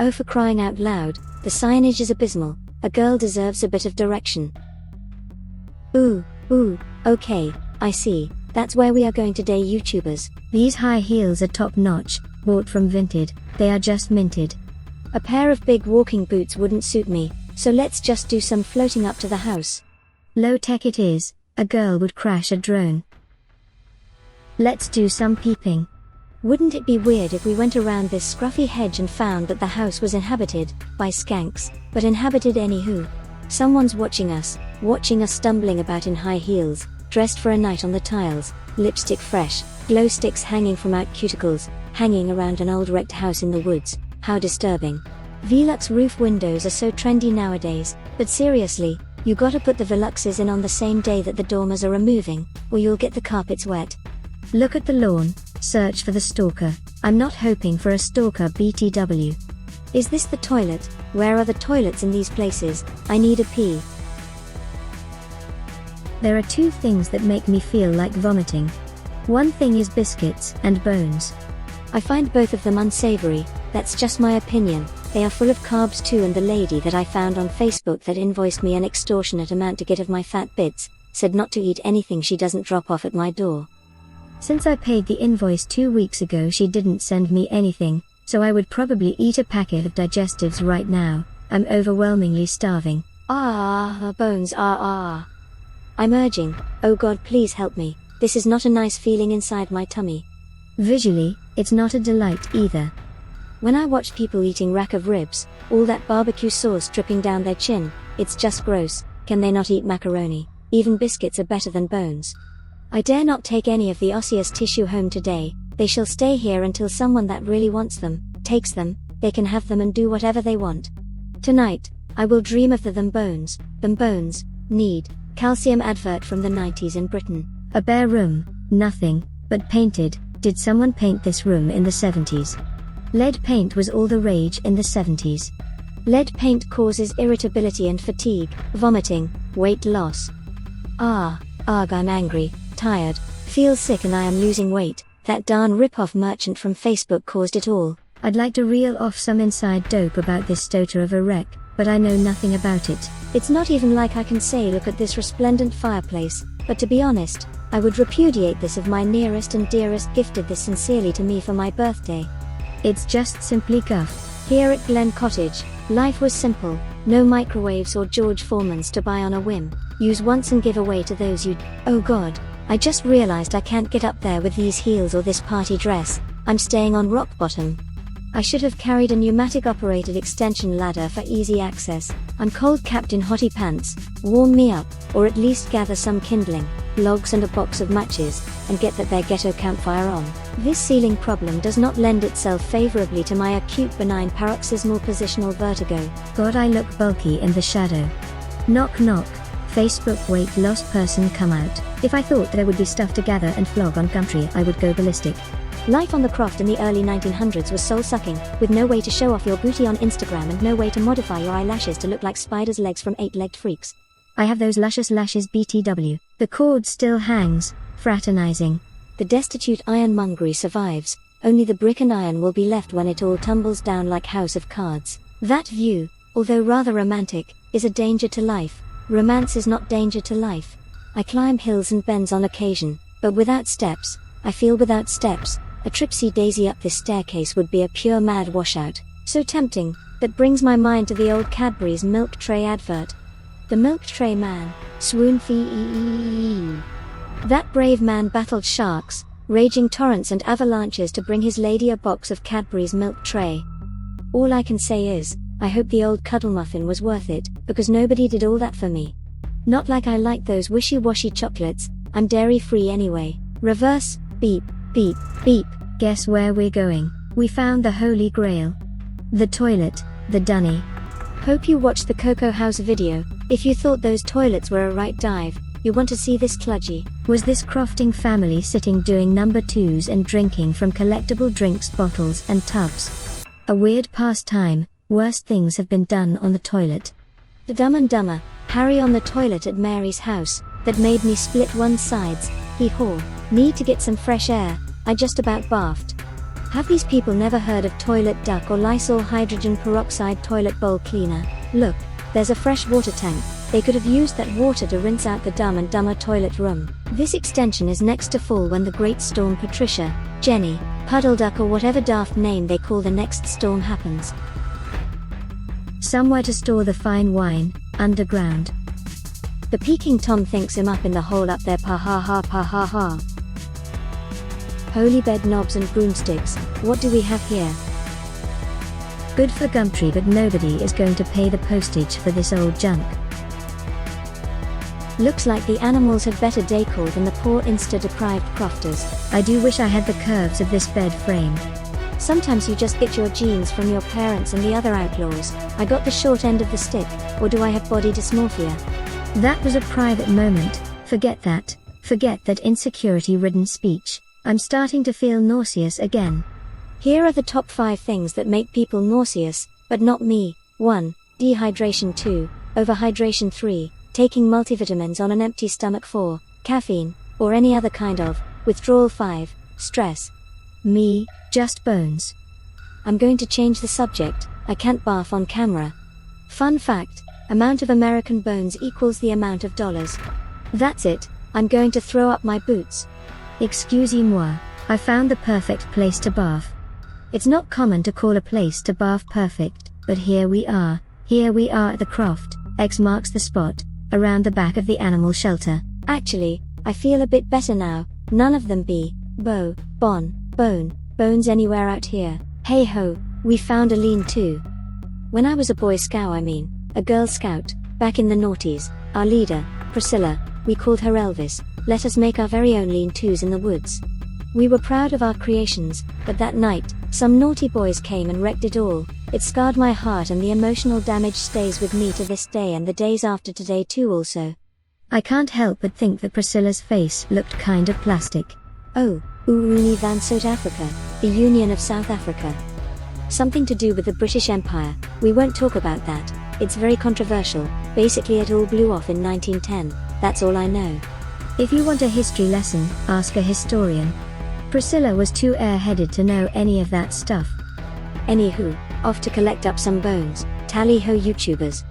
Oh, for crying out loud, the signage is abysmal. A girl deserves a bit of direction. Ooh, okay, I see. That's where we are going today, YouTubers. These high heels are top notch, bought from Vinted. They are just minted. A pair of big walking boots wouldn't suit me, so let's just do some floating up to the house. Low tech it is, a girl would crash a drone. Let's do some peeping. Wouldn't it be weird if we went around this scruffy hedge and found that the house was inhabited by skanks, but inhabited anywho? Someone's watching us stumbling about in high heels, dressed for a night on the tiles, lipstick fresh, glow sticks hanging from out cuticles, hanging around an old wrecked house in the woods. How disturbing. Velux roof windows are so trendy nowadays, but seriously, you gotta put the Veluxes in on the same day that the dormers are removing, or you'll get the carpets wet. Look at the lawn, search for the stalker. I'm not hoping for a stalker, BTW. Is this the toilet? Where are the toilets in these places? I need a pee. There are two things that make me feel like vomiting. One thing is biscuits and bones. I find both of them unsavory. That's just my opinion. They are full of carbs too, and the lady that I found on Facebook that invoiced me an extortionate amount to get of my fat bits said not to eat anything she doesn't drop off at my door. Since I paid the invoice 2 weeks ago, she didn't send me anything, so I would probably eat a packet of digestives right now. I'm overwhelmingly starving. Bones, I'm urging, oh God, please help me. This is not a nice feeling inside my tummy. Visually, it's not a delight either. When I watch people eating rack of ribs, all that barbecue sauce dripping down their chin, it's just gross. Can they not eat macaroni? Even biscuits are better than bones. I dare not take any of the osseous tissue home today. They shall stay here until someone that really wants them takes them. They can have them and do whatever they want. Tonight, I will dream of them bones. Them bones need calcium. Advert from the 90s in Britain. A bare room, nothing but painted. Did someone paint this room in the 70s? Lead paint was all the rage in the 70s. Lead paint causes irritability and fatigue, vomiting, weight loss. I'm angry, tired, feel sick, and I am losing weight. That darn rip-off merchant from Facebook caused it all. I'd like to reel off some inside dope about this stoter of a wreck, but I know nothing about it. It's not even like I can say look at this resplendent fireplace, but to be honest, I would repudiate this if my nearest and dearest gifted this sincerely to me for my birthday. It's just simply guff. Here at Glen Cottage, life was simple. No microwaves or George Foreman's to buy on a whim. Use once and give away to those you... Oh God, I just realized I can't get up there with these heels or this party dress. I'm staying on rock bottom. I should have carried a pneumatic operated extension ladder for easy access. I'm cold, Captain Hottie Pants. Warm me up, or at least gather some kindling, logs and a box of matches, and get that their ghetto campfire on. This ceiling problem does not lend itself favorably to my acute benign paroxysmal positional vertigo. God, I look bulky in the shadow. Knock knock. Facebook weight loss person come out. If I thought there would be stuff to gather and flog on Gumtree, I would go ballistic. Life on the croft in the early 1900s was soul-sucking, with no way to show off your booty on Instagram and no way to modify your eyelashes to look like spiders' legs from 8-legged freaks. I have those luscious lashes, BTW. The cord still hangs, fraternizing. The destitute ironmongery survives. Only the brick and iron will be left when it all tumbles down like House of Cards. That view, although rather romantic, is a danger to life. Romance is not danger to life. I climb hills and bends on occasion, but without steps. I feel without steps. A tripsy daisy up this staircase would be a pure mad washout. So tempting, that brings my mind to the old Cadbury's milk tray advert. The milk tray man, swoon fee. That brave man battled sharks, raging torrents and avalanches to bring his lady a box of Cadbury's milk tray. All I can say is, I hope the old cuddle muffin was worth it, because nobody did all that for me. Not like I like those wishy-washy chocolates. I'm dairy-free anyway. Reverse, beep, beep, beep. Guess where we're going? We found the holy grail. The toilet, the dunny. Hope you watched the Cocoa House video. If you thought those toilets were a right dive, you want to see this kludgy. Was this crofting family sitting doing number twos and drinking from collectible drinks bottles and tubs? A weird pastime. Worst things have been done on the toilet. The Dumb and Dumber, Harry on the toilet at Mary's house, that made me split one sides. Hee haw. Need to get some fresh air. I just about barfed. Have these people never heard of toilet duck or Lysol hydrogen peroxide toilet bowl cleaner? Look, there's a fresh water tank. They could have used that water to rinse out the Dumb and Dumber toilet room. This extension is next to full when the great storm Patricia, Jenny, Puddle Duck or whatever daft name they call the next storm happens. Somewhere to store the fine wine, underground. The Peking Tom thinks him up in the hole up there, pa ha ha pa ha ha. Holy bed knobs and broomsticks, what do we have here? Good for Gumtree, but nobody is going to pay the postage for this old junk. Looks like the animals had better decor than the poor insta-deprived crofters. I do wish I had the curves of this bed frame. Sometimes you just get your genes from your parents and the other outlaws. I got the short end of the stick, or do I have body dysmorphia? That was a private moment, forget that. Forget that insecurity-ridden speech. I'm starting to feel nauseous again. Here are the top 5 things that make people nauseous, but not me. 1. Dehydration. 2. Overhydration. 3. Taking multivitamins on an empty stomach. 4. Caffeine, or any other kind of withdrawal. 5. Stress. Me, just bones. I'm going to change the subject. I can't barf on camera. Fun fact, amount of American bones equals the amount of dollars. That's it, I'm going to throw up my boots. Excusez-moi, I found the perfect place to barf. It's not common to call a place to barf perfect, but here we are at the croft. X marks the spot, around the back of the animal shelter. Actually, I feel a bit better now. None of them be, bones anywhere out here. Hey ho, we found a lean-to. When I was a Boy Scout, a Girl Scout, back in the noughties, our leader, Priscilla, we called her Elvis, let us make our very own lean-tos in the woods. We were proud of our creations, but that night, some naughty boys came and wrecked it all. It scarred my heart, and the emotional damage stays with me to this day and the days after today too also. I can't help but think that Priscilla's face looked kind of plastic. Oh, Uruuni van South Africa, the Union of South Africa. Something to do with the British Empire. We won't talk about that, it's very controversial. Basically it all blew off in 1910, that's all I know. If you want a history lesson, ask a historian. Priscilla was too airheaded to know any of that stuff. Anywho, off to collect up some bones. Tally ho YouTubers.